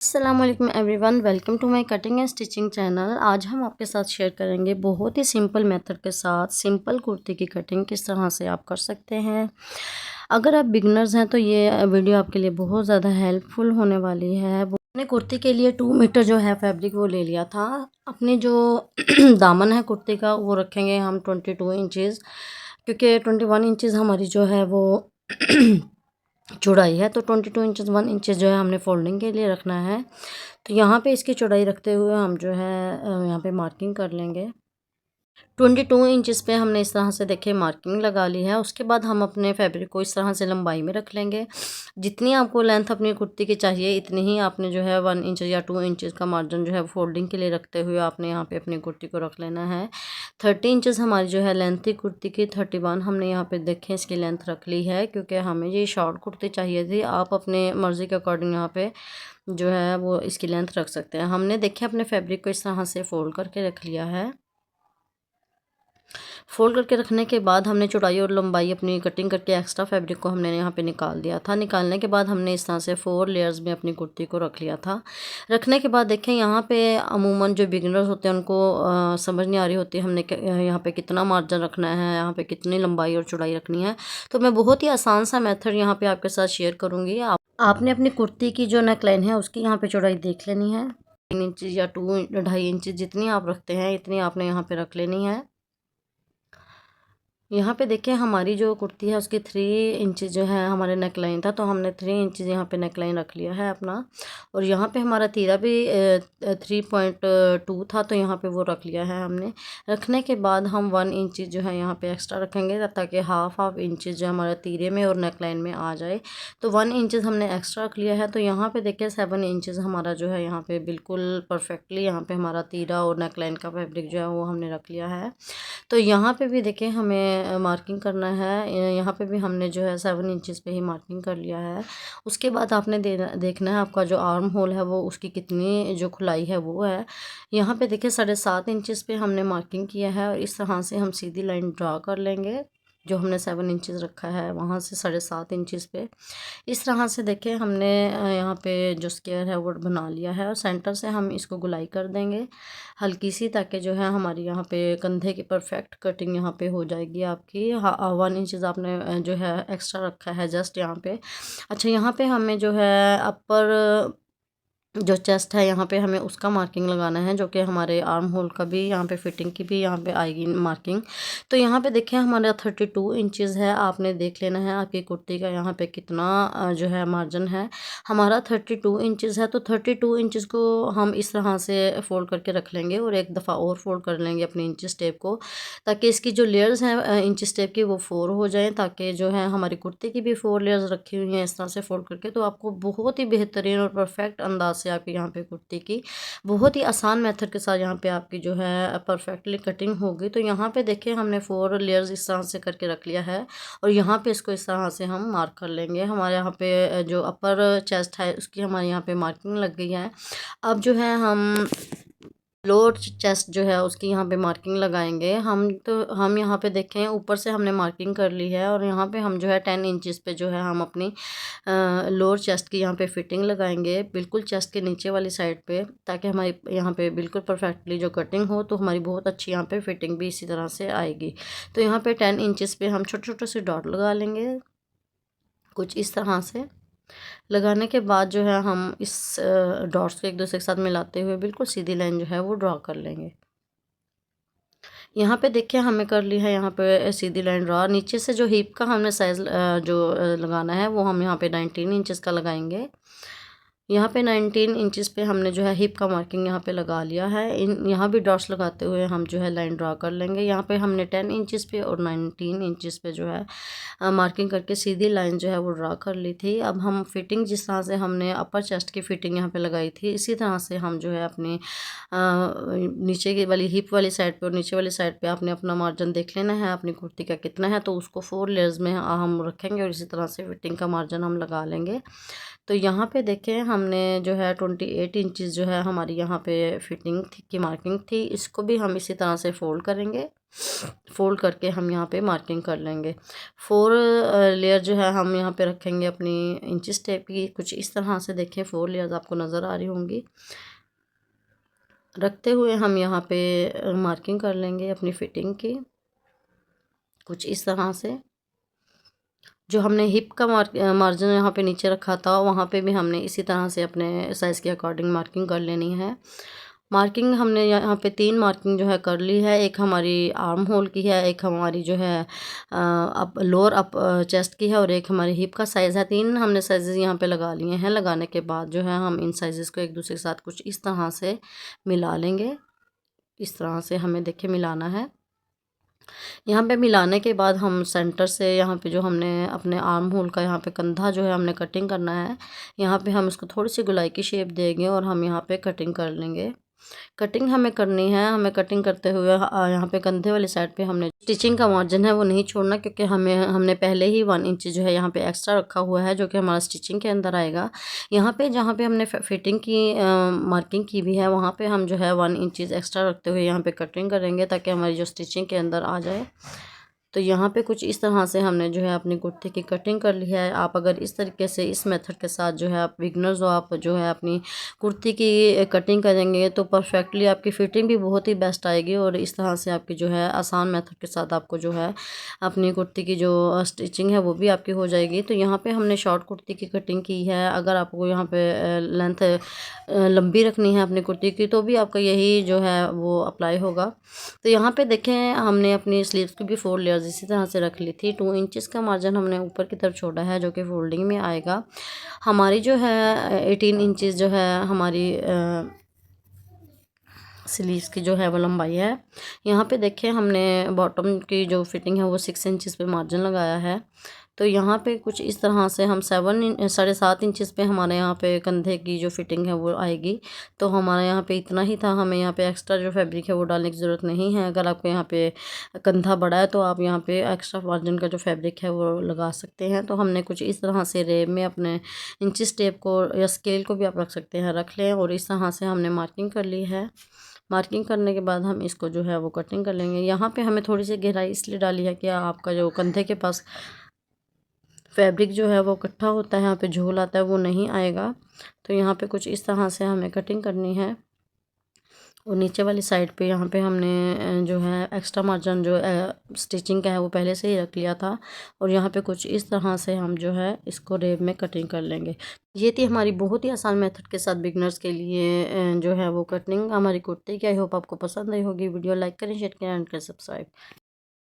अस्सलामुअलैकुम everyone, welcome to my cutting and stitching channel. आज हम आपके साथ शेयर करेंगे बहुत ही सिंपल मेथड के साथ सिंपल कुर्ती की कटिंग किस तरह से आप कर सकते हैं। अगर आप बिगनर्स हैं तो ये वीडियो आपके लिए बहुत ज़्यादा हेल्पफुल होने वाली है। अपने कुर्ती के लिए 2 मीटर जो है फैब्रिक वो ले लिया था। अपने जो दामन है कुर्ती का वो रखेंगे हम 22 इंचज़, क्योंकि 21 इंचज़ हमारी जो है वो चौड़ाई है। तो 22 इंचज़ 1 इंचज़ जो है हमने फोल्डिंग के लिए रखना है। तो यहाँ पे इसकी चौड़ाई रखते हुए हम जो है यहाँ पे मार्किंग कर लेंगे। 22 इंचज़ पे हमने इस तरह से देखिए मार्किंग लगा ली है। उसके बाद हम अपने फैब्रिक को इस तरह से लंबाई में रख लेंगे। जितनी आपको लेंथ अपनी कुर्ती की चाहिए इतनी ही आपने जो है 1 इंच या 2 इंचज़ का मार्जिन जो है फोल्डिंग के लिए रखते हुए आपने यहाँ पे अपनी कुर्ती को रख लेना है। 30 इंचज़ हमारी जो है लेंथ थी कुर्ती की, 31 हमने यहाँ पे देखें इसकी लेंथ रख ली है, क्योंकि हमें ये शॉर्ट कुर्ती चाहिए थी। आप अपने मर्ज़ी के अकॉर्डिंग यहाँ पे जो है वो इसकी लेंथ रख सकते हैं। हमने देखे अपने फैब्रिक को इस तरह से फोल्ड करके रख लिया है। फोल्ड करके रखने के बाद हमने चौड़ाई और लंबाई अपनी कटिंग करके एक्स्ट्रा फैब्रिक को हमने यहाँ पे निकाल दिया था। निकालने के बाद हमने इस तरह से 4 लेयर्स में अपनी कुर्ती को रख लिया था। रखने के बाद देखें यहाँ पे अमूमन जो बिगिनर्स होते हैं उनको समझ नहीं आ रही होती हमने यहाँ पे कितना मार्जिन रखना है, यहाँ पे कितनी लंबाई और चौड़ाई रखनी है। तो मैं बहुत ही आसान सा मेथड यहाँ पे आपके साथ शेयर करूँगी। आपने अपनी कुर्ती की जो नेकलाइन है उसकी यहाँ पे चौड़ाई देख लेनी है। 3 इंच या 2.5 इंच जितनी आप रखते हैं इतनी आपने यहाँ पे रख लेनी है। यहाँ पे देखिए हमारी जो कुर्ती है उसकी 3 इंच जो है हमारे नेकलाइन था, तो हमने 3 इंच यहाँ पे नेकलाइन रख लिया है अपना। और यहाँ पे हमारा तीरा भी 3.2 था, तो यहाँ पे वो रख लिया है हमने। रखने के बाद हम 1 इंच जो है यहाँ पे एक्स्ट्रा रखेंगे ताकि हाफ इंच जो हमारे तीरे में और नेकलाइन में आ जाए। तो 1 इंच हमने एक्स्ट्रा रख लिया है। तो यहाँ पे देखिए 7 इंचज़ हमारा जो है यहाँ पे बिल्कुल परफेक्टली यहाँ पे हमारा तीरा और नेकलाइन का फैब्रिक जो है वो हमने रख लिया है। तो यहाँ पे भी देखिए हमें मार्किंग करना है। यहाँ पे भी हमने जो है 7 इंचज़ पे ही मार्किंग कर लिया है। उसके बाद आपने देखना है आपका जो आर्म होल है वो उसकी कितनी जो खुलाई है वो है। यहाँ पे देखिए 7.5 इंचज़ पे हमने मार्किंग किया है और इस तरह से हम सीधी लाइन ड्रा कर लेंगे। जो हमने 7 इंचज़ रखा है वहाँ से 7.5 इंचज़ पे इस तरह से देखें हमने यहाँ पे जो स्क्वायर है वो बना लिया है। और सेंटर से हम इसको गुलाई कर देंगे हल्की सी, ताकि जो है हमारी यहाँ पे कंधे की परफेक्ट कटिंग यहाँ पे हो जाएगी आपकी। 1 इंचज़ आपने जो है एक्स्ट्रा रखा है जस्ट यहाँ पे। अच्छा, यहाँ पे हमें जो है अपर जो चेस्ट है यहाँ पे हमें उसका मार्किंग लगाना है, जो कि हमारे आर्म होल का भी यहाँ पे फिटिंग की भी यहाँ पे आएगी मार्किंग। तो यहाँ पे देखिए हमारा 32 इंचज़ है। आपने देख लेना है आपकी कुर्ती का यहाँ पे कितना जो है मार्जिन है। हमारा 32 इंचज़ है, तो 32 इंचज़ को हम इस तरह से फोल्ड करके रख लेंगे और एक दफ़ा और फोल्ड कर लेंगे अपनी इंच टेप को, ताकि इसकी जो लेयर्स हैं इंच टेप की वो 4 हो जाएँ, ताकि जो है हमारी कुर्ती की भी 4 लेयर्स रखी हुई हैं इस तरह से फोल्ड करके। तो आपको बहुत ही बेहतरीन और परफेक्ट अंदाज से आपकी यहाँ पे कुर्ती की बहुत ही आसान मेथड के साथ यहाँ पे आपकी जो है परफेक्टली कटिंग होगी। तो यहाँ पे देखिए हमने 4 लेयर्स इस तरह से करके रख लिया है और यहाँ पे इसको इस तरह से हम मार्क कर लेंगे। हमारे यहाँ पे जो अपर चेस्ट है उसकी हमारे यहाँ पे मार्किंग लग गई है। अब जो है हम लोअर चेस्ट जो है उसकी यहाँ पे मार्किंग लगाएंगे हम यहाँ पे देखें ऊपर से हमने मार्किंग कर ली है और यहाँ पे हम जो है 10 इंचज़ पे जो है हम अपनी लोअर चेस्ट की यहाँ पे फिटिंग लगाएंगे बिल्कुल चेस्ट के नीचे वाली साइड पे, ताकि हमारी यहाँ पे बिल्कुल परफेक्टली जो कटिंग हो तो हमारी बहुत अच्छी यहाँ पे फिटिंग भी इसी तरह से आएगी। तो यहाँ पे 10 इंचज़ पे हम छोटे छोटे से डॉट लगा लेंगे कुछ इस तरह से। लगाने के बाद जो है हम इस डॉट्स को एक दूसरे के साथ मिलाते हुए बिल्कुल सीधी लाइन जो है वो ड्रॉ कर लेंगे। यहाँ पे देखिए हमें कर ली है यहाँ पे सीधी लाइन ड्रॉ। नीचे से जो हिप का हमने साइज़ जो लगाना है वो हम यहाँ पे 19 इंचज़ का लगाएंगे। यहाँ पे 19 इंचज़ पे हमने जो है हिप का मार्किंग यहाँ पे लगा लिया है। यहाँ भी डॉट्स लगाते हुए हम जो है लाइन ड्रा कर लेंगे। यहाँ पे हमने 10 इंचज़ पे और 19 इंचज़ पे जो है मार्किंग करके सीधी लाइन जो है वो ड्रा कर ली थी। अब हम फिटिंग जिस तरह से हमने अपर चेस्ट की फिटिंग यहाँ पे लगाई थी इसी तरह से हम जो है अपनी नीचे की वाली हिप वाली साइड पे और नीचे वाली साइड पे आपने अपना मार्जिन देख लेना है अपनी कुर्ती का कितना है, तो उसको 4 लेयर्स में हम रखेंगे और इसी तरह से फिटिंग का मार्जिन हम लगा लेंगे। तो यहाँ पे देखें हमने जो है 28 इंचज़ जो है हमारी यहाँ पे फिटिंग थी की मार्किंग थी, इसको भी हम इसी तरह से फोल्ड करेंगे फोल्ड करके हम यहाँ पे मार्किंग कर लेंगे। 4 लेयर जो है हम यहाँ पे रखेंगे अपनी इंचेस टेप की। कुछ इस तरह से देखें 4 लेयर्स आपको नज़र आ रही होंगी। रखते हुए हम यहाँ पे मार्किंग कर लेंगे अपनी फिटिंग की कुछ इस तरह से। जो हमने हिप का मार्जिन यहाँ पे नीचे रखा था वहाँ पे भी हमने इसी तरह से अपने साइज़ के अकॉर्डिंग मार्किंग कर लेनी है। मार्किंग हमने यहाँ पे 3 मार्किंग जो है कर ली है। एक हमारी आर्म होल की है, एक हमारी जो है अप लोअर अप चेस्ट की है और एक हमारी हिप का साइज़ है। 3 हमने साइज़ेस यहाँ पे लगा लिए हैं। लगाने के बाद जो है हम इन साइज़ेस को एक दूसरे के साथ कुछ इस तरह से मिला लेंगे। इस तरह से हमें देखिए मिलाना है। यहाँ पे मिलाने के बाद हम सेंटर से यहाँ पे जो हमने अपने आर्म होल का यहाँ पे कंधा जो है हमने कटिंग करना है। यहाँ पे हम इसको थोड़ी सी गोलाई की शेप देंगे और हम यहाँ पे कटिंग कर लेंगे। कटिंग हमें करनी है। हमें कटिंग करते हुए यहाँ पे कंधे वाली साइड पे हमने स्टिचिंग का मार्जिन है वो नहीं छोड़ना, क्योंकि हमने पहले ही 1 इंच जो है यहाँ पे एक्स्ट्रा रखा हुआ है जो कि हमारा स्टिचिंग के अंदर आएगा। यहाँ पे जहाँ पे हमने फिटिंग की मार्किंग की भी है वहाँ पे हम जो है 1 इंच एक्स्ट्रा रखते हुए यहाँ पे कटिंग करेंगे ताकि हमारी जो स्टिचिंग के अंदर आ जाए। तो यहाँ पे कुछ इस तरह से हमने जो है अपनी कुर्ती की कटिंग कर ली है। आप अगर इस तरीके से इस मेथड के साथ जो है आप बिगनर्स हो, आप जो है अपनी कुर्ती की कटिंग करेंगे तो परफेक्टली आपकी फ़िटिंग भी बहुत ही बेस्ट आएगी और इस तरह से आपकी जो है आसान मेथड के साथ आपको जो है अपनी कुर्ती की जो स्टिचिंग है वो भी आपकी हो जाएगी। तो यहाँ पे हमने शॉर्ट कुर्ती की कटिंग की है। अगर आपको यहाँ पे लेंथ लंबी रखनी है अपनी कुर्ती की तो भी आपका यही जो है वो अप्लाई होगा। तो यहाँ पे देखें हमने अपनी स्लीव्स की भी 4 लेयर्स इसी तरह से रख ली थी। 2 इंचेस का मार्जिन हमने ऊपर की तरफ छोड़ा है जो कि फोल्डिंग में आएगा। हमारी जो है 18 इंचेस जो है हमारी स्लीव्स की जो है वो लंबाई है। यहाँ पे देखें हमने बॉटम की जो फिटिंग है वो 6 इंचेस पे मार्जिन लगाया है। तो यहाँ पे कुछ इस तरह से हम 7.5 इंचेस पे हमारे यहाँ पे कंधे की जो फिटिंग है वो आएगी। तो हमारा यहाँ पे इतना ही था। हमें यहाँ पे एक्स्ट्रा जो फैब्रिक है वो डालने की ज़रूरत नहीं है। अगर आपको यहाँ पे कंधा बड़ा है तो आप यहाँ पे एक्स्ट्रा मार्जिन का जो फैब्रिक है वो लगा सकते हैं। तो हमने कुछ इस तरह से रेब में अपने इंचेस टेप को या स्केल को भी आप रख सकते हैं, रख लें। और इस तरह से हमने मार्किंग कर ली है। मार्किंग करने के बाद हम इसको जो है वो कटिंग कर लेंगे। यहाँ पे हमें थोड़ी सी गहराई इसलिए डाली है कि आपका जो कंधे के पास फैब्रिक जो है वो इकट्ठा होता है, यहाँ पे झोल आता है, वो नहीं आएगा। तो यहाँ पे कुछ इस तरह से हमें कटिंग करनी है। और नीचे वाली साइड पे यहाँ पे हमने जो है एक्स्ट्रा मार्जिन जो स्टिचिंग का है वो पहले से ही रख लिया था। और यहाँ पे कुछ इस तरह से हम जो है इसको रेब में कटिंग कर लेंगे। ये थी हमारी बहुत ही आसान मेथड के साथ बिगनर्स के लिए जो है वो कटिंग हमारी कुर्ती की। आई होप आपको पसंद आई होगी। वीडियो लाइक करें, शेयर करें एंड करें सब्सक्राइब।